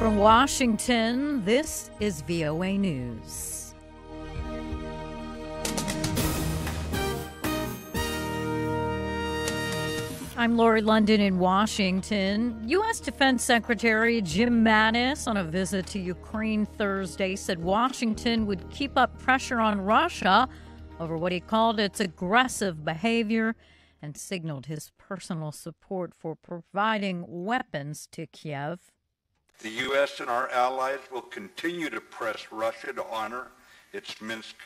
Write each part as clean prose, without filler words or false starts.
From Washington, this is VOA News. I'm Lori London in Washington. U.S. Defense Secretary Jim Mattis, on a visit to Ukraine Thursday, said Washington would keep up pressure on Russia over what he called its aggressive behavior and signaled his personal support for providing weapons to Kyiv. The U.S. and our allies will continue to press Russia to honor its Minsk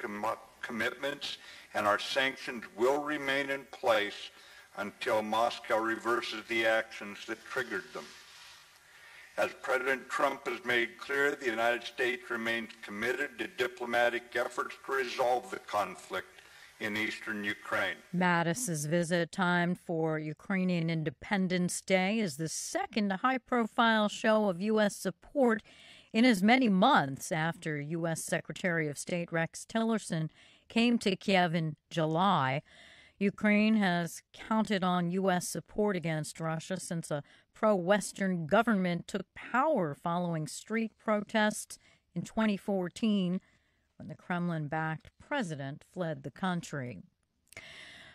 commitments, and our sanctions will remain in place until Moscow reverses the actions that triggered them. As President Trump has made clear, the United States remains committed to diplomatic efforts to resolve the conflict in eastern Ukraine. Mattis's visit, timed for Ukrainian Independence Day, is the second high-profile show of U.S. support in as many months after U.S. Secretary of State Rex Tillerson came to Kyiv in July. Ukraine has counted on U.S. support against Russia since a pro-Western government took power following street protests in 2014 when the Kremlin-backed president fled the country.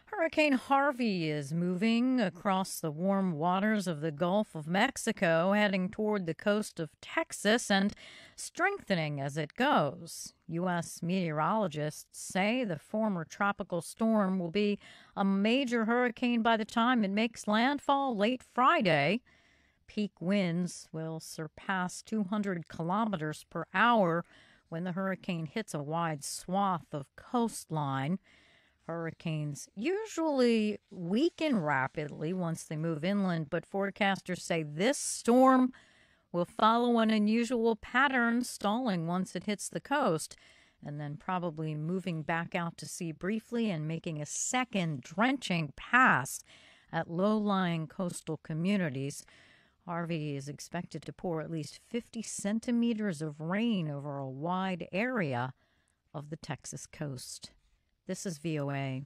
Hurricane Harvey is moving across the warm waters of the Gulf of Mexico, heading toward the coast of Texas and strengthening as it goes. U.S. meteorologists say the former tropical storm will be a major hurricane by the time it makes landfall late Friday. Peak winds will surpass 200 kilometers per hour when the hurricane hits a wide swath of coastline. Hurricanes usually weaken rapidly once they move inland, but forecasters say this storm will follow an unusual pattern, stalling once it hits the coast, and then probably moving back out to sea briefly and making a second drenching pass at low-lying coastal communities. Harvey is expected to pour at least 50 centimeters of rain over a wide area of the Texas coast. This is VOA.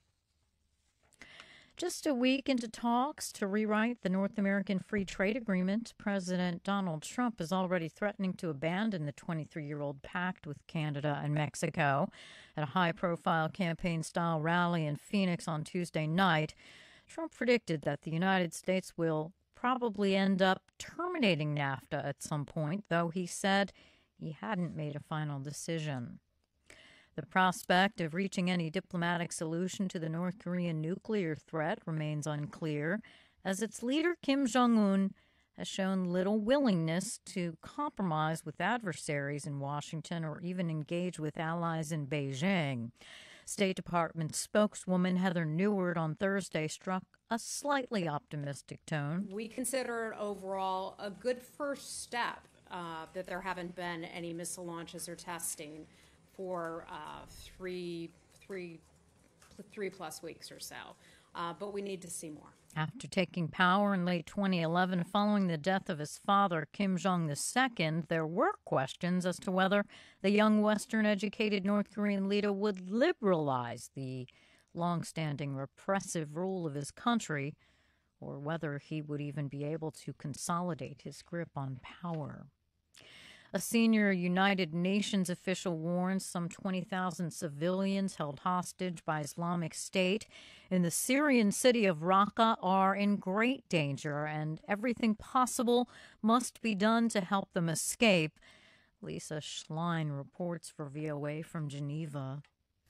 Just a week into talks to rewrite the North American Free Trade Agreement, President Donald Trump is already threatening to abandon the 23-year-old pact with Canada and Mexico. At a high-profile campaign-style rally in Phoenix on Tuesday night, Trump predicted that the United States will probably end up terminating NAFTA at some point, though he said he hadn't made a final decision. The prospect of reaching any diplomatic solution to the North Korean nuclear threat remains unclear, as its leader Kim Jong-un has shown little willingness to compromise with adversaries in Washington or even engage with allies in Beijing. State Department spokeswoman Heather Nauert on Thursday struck a slightly optimistic tone. We consider it overall a good first step that there haven't been any missile launches or testing for three plus weeks or so. But we need to see more. After taking power in late 2011 following the death of his father, Kim Jong II, there were questions as to whether the young Western-educated North Korean leader would liberalize the long-standing repressive rule of his country, or whether he would even be able to consolidate his grip on power. A senior United Nations official warns some 20,000 civilians held hostage by Islamic State in the Syrian city of Raqqa are in great danger, and everything possible must be done to help them escape. Lisa Schlein reports for VOA from Geneva.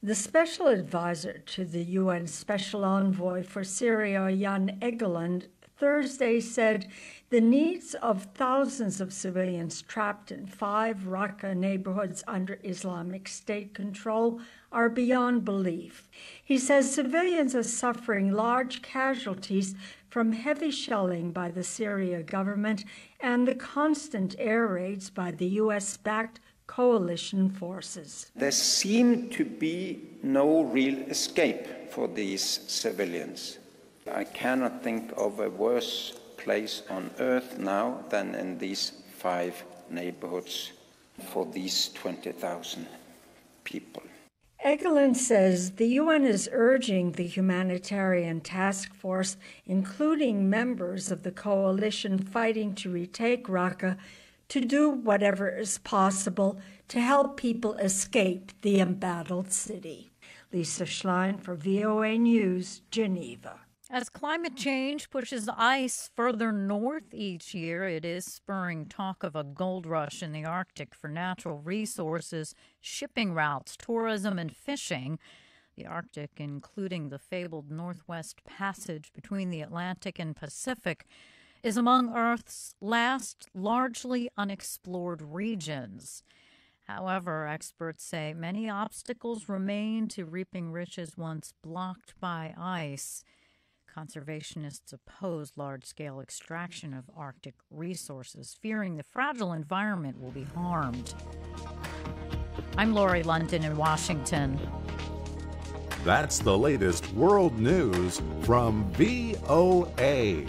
The special advisor to the UN Special Envoy for Syria, Jan Egeland, Thursday said the needs of thousands of civilians trapped in 5 Raqqa neighborhoods under Islamic State control are beyond belief. He says civilians are suffering large casualties from heavy shelling by the Syria government and the constant air raids by the U.S.-backed coalition forces. There seemed to be no real escape for these civilians. I cannot think of a worse place on earth now than in these 5 neighborhoods for these 20,000 people. Egeland says the UN is urging the humanitarian task force, including members of the coalition fighting to retake Raqqa, to do whatever is possible to help people escape the embattled city. Lisa Schlein for VOA News, Geneva. As climate change pushes ice further north each year, it is spurring talk of a gold rush in the Arctic for natural resources, shipping routes, tourism, and fishing. The Arctic, including the fabled Northwest Passage between the Atlantic and Pacific, is among Earth's last largely unexplored regions. However, experts say many obstacles remain to reaping riches once blocked by ice. Conservationists oppose large-scale extraction of Arctic resources, fearing the fragile environment will be harmed. I'm Lori London in Washington. That's the latest world news from VOA.